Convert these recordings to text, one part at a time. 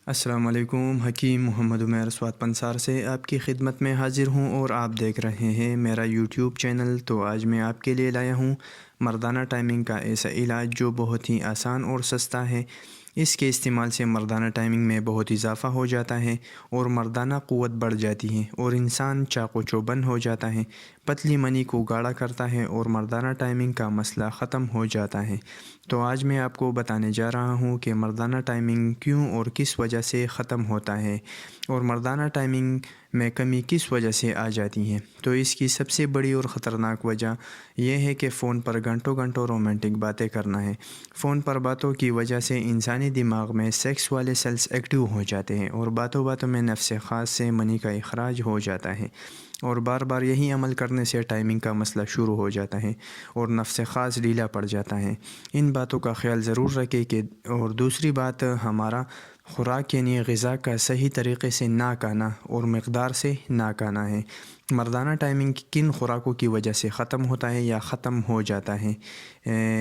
السلام علیکم، حکیم محمد عمیر سوات پنسار سے آپ کی خدمت میں حاضر ہوں اور آپ دیکھ رہے ہیں میرا یوٹیوب چینل۔ تو آج میں آپ کے لیے لایا ہوں مردانہ ٹائمنگ کا ایسا علاج جو بہت ہی آسان اور سستا ہے۔ اس کے استعمال سے مردانہ ٹائمنگ میں بہت اضافہ ہو جاتا ہے اور مردانہ قوت بڑھ جاتی ہے اور انسان چاق و چوبند ہو جاتا ہے، پتلی منی کو گاڑھا کرتا ہے اور مردانہ ٹائمنگ کا مسئلہ ختم ہو جاتا ہے۔ تو آج میں آپ کو بتانے جا رہا ہوں کہ مردانہ ٹائمنگ کیوں اور کس وجہ سے ختم ہوتا ہے اور مردانہ ٹائمنگ میں کمی کس وجہ سے آ جاتی ہے۔ تو اس کی سب سے بڑی اور خطرناک وجہ یہ ہے کہ فون پر گھنٹوں گھنٹوں رومانٹک باتیں کرنا ہے۔ فون پر باتوں کی وجہ سے انسانی دماغ میں سیکس والے سیلز ایکٹیو ہو جاتے ہیں اور باتوں باتوں میں نفس خاص سے منی کا اخراج ہو جاتا ہے اور بار بار یہی عمل کرنے سے ٹائمنگ کا مسئلہ شروع ہو جاتا ہے اور نفس خاص ڈھیلا پڑ جاتا ہے۔ ان باتوں کا خیال ضرور رکھیں کہ اور دوسری بات، ہمارا خوراک یعنی غذا کا صحیح طریقے سے نہ کھانا اور مقدار سے نہ کھانا ہے۔ مردانہ ٹائمنگ کن خوراکوں کی وجہ سے ختم ہوتا ہے یا ختم ہو جاتا ہے؟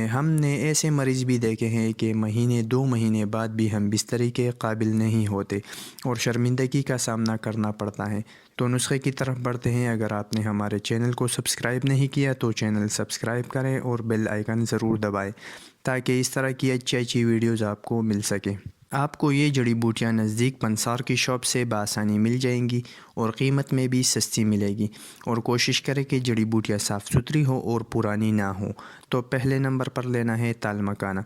ہم نے ایسے مریض بھی دیکھے ہیں کہ مہینے 2 مہینے بعد بھی ہم بستری کے قابل نہیں ہوتے اور شرمندگی کا سامنا کرنا پڑتا ہے۔ تو نسخے کی طرف بڑھتے ہیں۔ اگر آپ نے ہمارے چینل کو سبسکرائب نہیں کیا تو چینل سبسکرائب کریں اور بیل آئیکن ضرور دبائیں تاکہ اس طرح کی اچھی ویڈیوز آپ کو مل سکیں۔ آپ کو یہ جڑی بوٹیاں نزدیک پنسار کی شاپ سے بآسانی مل جائیں گی اور قیمت میں بھی سستی ملے گی، اور کوشش کریں کہ جڑی بوٹیاں صاف ستھری ہو اور پرانی نہ ہو۔ تو پہلے نمبر پر لینا ہے تال مکانہ۔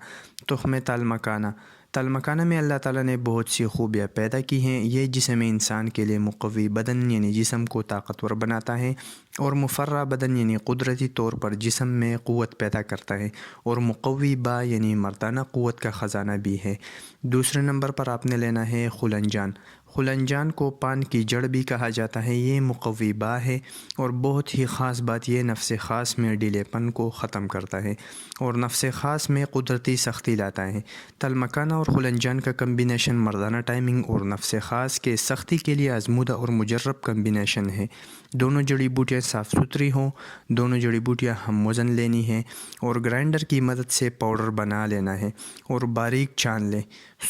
تخم تال مکانہ۔ تال مکانہ میں اللہ تعالیٰ نے بہت سی خوبیاں پیدا کی ہیں۔ یہ جسم انسان کے لیے مقوی بدن یعنی جسم کو طاقتور بناتا ہے اور مفرع بدن یعنی قدرتی طور پر جسم میں قوت پیدا کرتا ہے، اور مقوی با یعنی مردانہ قوت کا خزانہ بھی ہے۔ دوسرے نمبر پر آپ نے لینا ہے خلنجان۔ خلنجان کو پان کی جڑ بھی کہا جاتا ہے۔ یہ مقوی با ہے اور بہت ہی خاص بات، یہ نفس خاص میں ڈھیلے پن کو ختم کرتا ہے اور نفس خاص میں قدرتی سختی لاتا ہے۔ تل مکانہ اور خلنجان کا کمبینیشن مردانہ ٹائمنگ اور نفس خاص کے سختی کے لیے آزمودہ اور مجرب کمبینیشن ہے۔ دونوں جڑی بوٹیاں صاف ستھری ہوں، دونوں جڑی بوٹیاں ہم وزن لینی ہیں اور گرائنڈر کی مدد سے پاؤڈر بنا لینا ہے اور باریک چھان لیں۔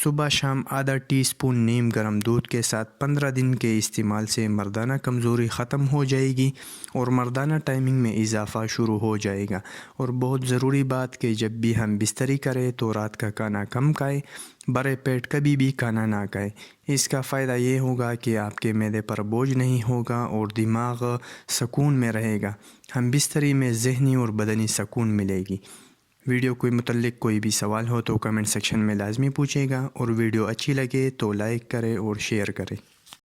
صبح شام آدھا ٹی سپون نیم گرم دودھ کے ساتھ 15 دن کے استعمال سے مردانہ کمزوری ختم ہو جائے گی اور مردانہ ٹائمنگ میں اضافہ شروع ہو جائے گا۔ اور بہت ضروری بات کہ جب بھی ہم بستری کریں تو رات کا کھانا کم کھائیں، برے پیٹ کبھی بھی کھانا نہ کھائیں۔ اس کا فائدہ یہ ہوگا کہ آپ کے معدے پر بوجھ نہیں ہوگا اور دماغ سکون میں رہے گا۔ ہم بستری میں ذہنی اور بدنی سکون ملے گی۔ ویڈیو کے متعلق کوئی بھی سوال ہو تو کمنٹ سیکشن میں لازمی پوچھے گا، اور ویڈیو اچھی لگے تو لائک کریں اور شیئر کریں۔